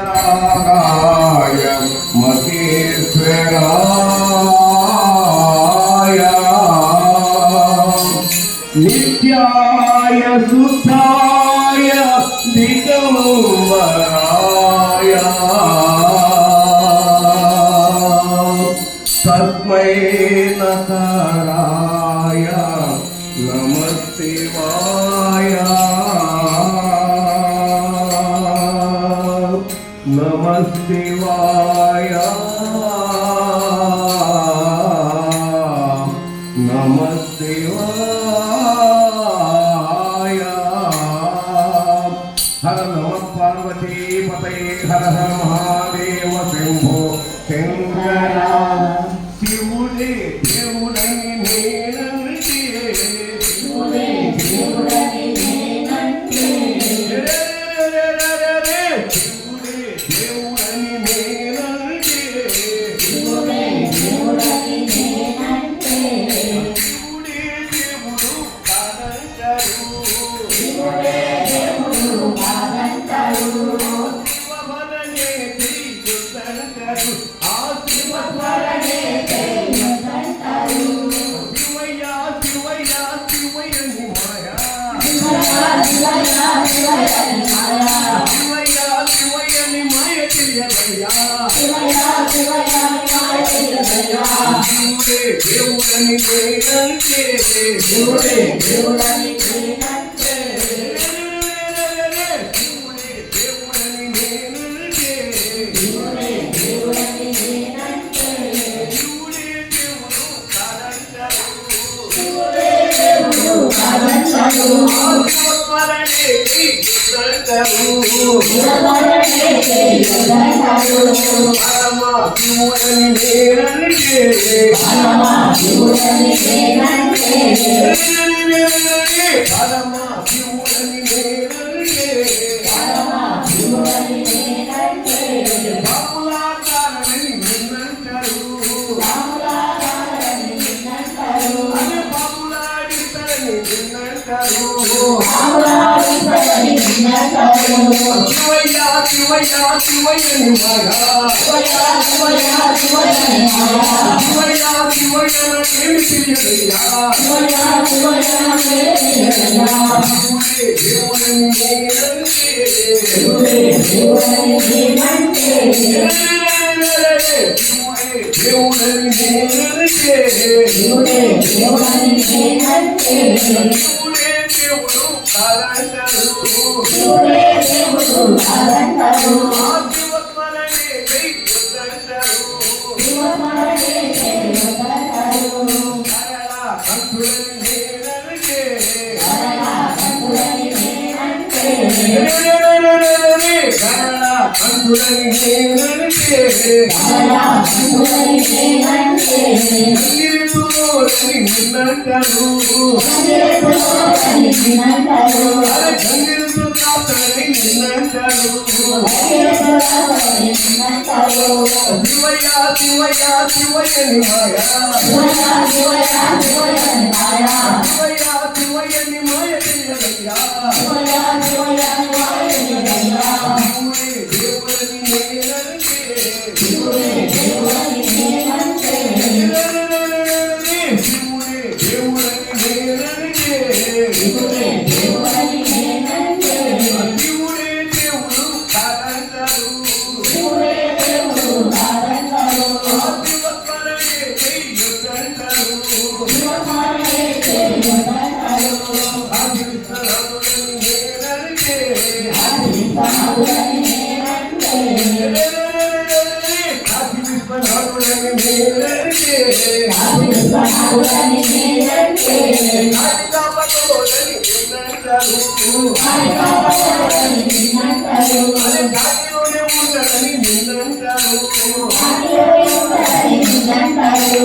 మంగళాయ మహేశ్వరాయ నిత్యాయ సుతాయ దిగంబరాయ తస్మై నకారాయ నమశివాయ నమశివాయ నమశివాయ హర నమ పార్వతీ పతయే హర హర మహాదేవ శంభో శంకర శివుడే దేవుడని నేనంటే శివుడే దేవుడని నేనంటే శివుడే దేవుడని నేనంటే శివుడే దేవుడని నేనంటే శివుడే దేవుడు కాదంటారు శివుడే దేవుడు కాదంటారు శివవదనే తెలియదంటారు ఆ శివవదనే తెలియదంటారు శివయ్య శివయ్య శివయ్యని మాయా శివయ్య శివయ్యని మాయా శివయ్య శివయ్యని మాయ తెలియదయ్యా శివయ్య శివయ్యని మాయ తెలియదయ్యా శివుడే దేవుడని నేనంటే శివుడే దేవుడని నేనంటే శివుడే దేవుడని నేనంటే శివుడే దేవుడని నేనంటే శివుడే దేవుడు కాదంటారు శివుడే దేవుడు కాదంటారు శివస్మరణే తెలియదంటారు శివస్మరణే తెలియదంటారు పరమ శివుడని నేనంటే పరమ శివుడని నేనంటే పరమ శివుడని నేనంటే పరమ శివుడని నేనంటే బాపులాకారని నిన్నంటారు బాపులాకారని నిన్నంటారు అదే బాపులాడితరని నిన్నంటారు బాపులాడితరని నిన్నంటారు శివయ్య శివయ్య శివయ్యని మాయా శివయ్య శివయ్య శివయ్యని మాయా శివయ్య శివయ్య ఏమి తెలియదయ్యా శివయ్య శివయ్య ఏమి తెలియదయ్యా శివుడే దేవుడని నేనంటే శివుడే దేవుడని నేనంటే శివుడే దేవుడని నేనంటే శివుడే దేవుడని నేనంటే శివుడే దేవుడు కాదంటారు శివుడే దేవుడు కాదంటారు శివస్మరణే తెలియదంటారు శివస్మరణే తెలియదంటారు కరళ కంఠుడని నేనంటే కరళ కంఠుడని నేనంటే కరళ కంఠుడని నేనంటే కరళ కంఠుడని నేనంటే కంగిరితులోని నిన్నంటారు కంగిరితులోని నిన్నంటారు అరే కంగిరితు కాతని నిన్నంటారు కంగిరితులోని నిన్నంటారు శివయ్య శివయ్య శివయ్యని మాయా శివయ్య శివయ్య శివయ్యని మాయా శివయ్య శివయ్యని మాయ తెలియదయ్యా శివయ్య శివయ్యని మాయ తెలియదయ్యా శివుడే దేవుడని నేనంటే శివుడే దేవుడని నేనంటే శివుడే దేవుడని నేనంటే శివుడే దేవుడని నేనంటే శివుడే దేవుడు కాదంటారు శివుడే దేవుడు కాదంటారు శివస్మరణే తెలియదంటారు శివస్మరణే తెలియదంటారు ఆదివిశ్వనాథుడని నేనంటే ఆదివిశ్వనాథుడని నేనంటే ఆదివిశ్వనాథుడని నేనంటే ఆదివిశ్వనాథుడని నేనంటే ఆదికాపటోడని నిన్నంటారు ఆదికాపటోడని నిన్నంటారు అరే గాలిలోనే ఉండడని నిన్నంటారు గాలిలోనే ఉండడని నిన్నంటారు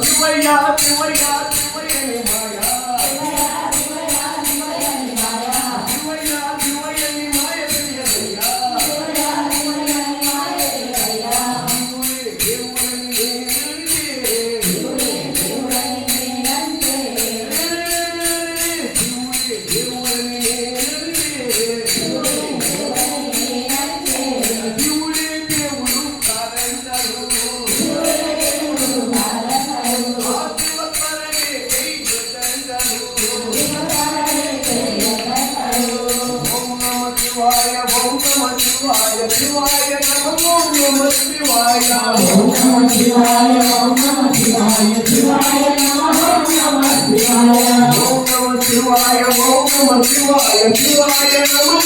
శివయ్య శివయ్య శివయ్యని మాయా శివయ్య శివయ్య శివయ్యని మాయా శివయ్య శివయ్యని మాయ తెలియదయ్యా శివయ్య శివయ్యని మాయ తెలియదయ్యా శివుడే దేవుడని నేనంటే శివుడే దేవుడని నేనంటే శివుడే దేవుడని నేనంటే నమః శివాయ ఓం నమః శివాయ ఓం నమః శివాయ శివాయ నమః నమః శివాయ ఓం నమః శివాయ ఓం నమః శివాయ శివాయ నమః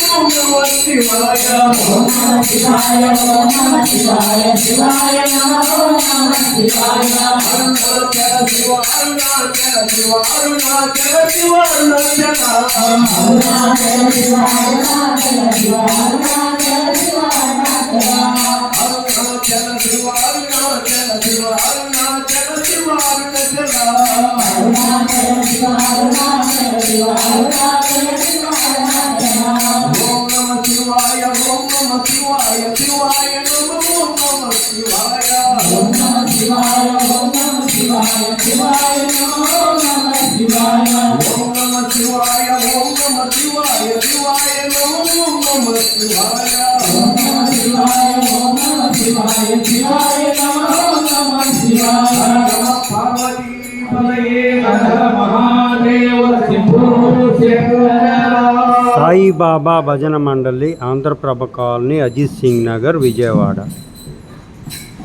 శివాయ ఓం నమః శివాయ ఓం నమః శివాయ శివాయ నమః నమః శివాయ అరుణాచల శివ అరుణాచల శివ అరుణాచల శివ అరుణాచల అరుణాచల శివ అరుణాచల శివ అరుణాచల శివ అరుణాచల శివ అరుణాచల శివ అరుణాచల శివ అరుణాచల అరుణాచల శివ అరుణాచల శివ అరుణాచల శివ ఓం నమః శివాయ ఓం నమః శివాయ శివాయ నమః శివాయ ఓం నమః శివాయ ఓం నమః శివాయ శివాయ నమః శివాయ ఓం నమః శివాయ ఓం నమః శివాయ శివాయ నమః శివాయ ఓం నమః శివాయ ఓం నమః శివాయ శివాయ నమః శివాయ నమః పార్వతీ పతయే హర మహాదేవ శంభో శంకర. సాయిబాబా భజన మండలి, ఆంధ్రప్రభ కాలనీ, అజిత్ సింగ్ నగర్, విజయవాడ.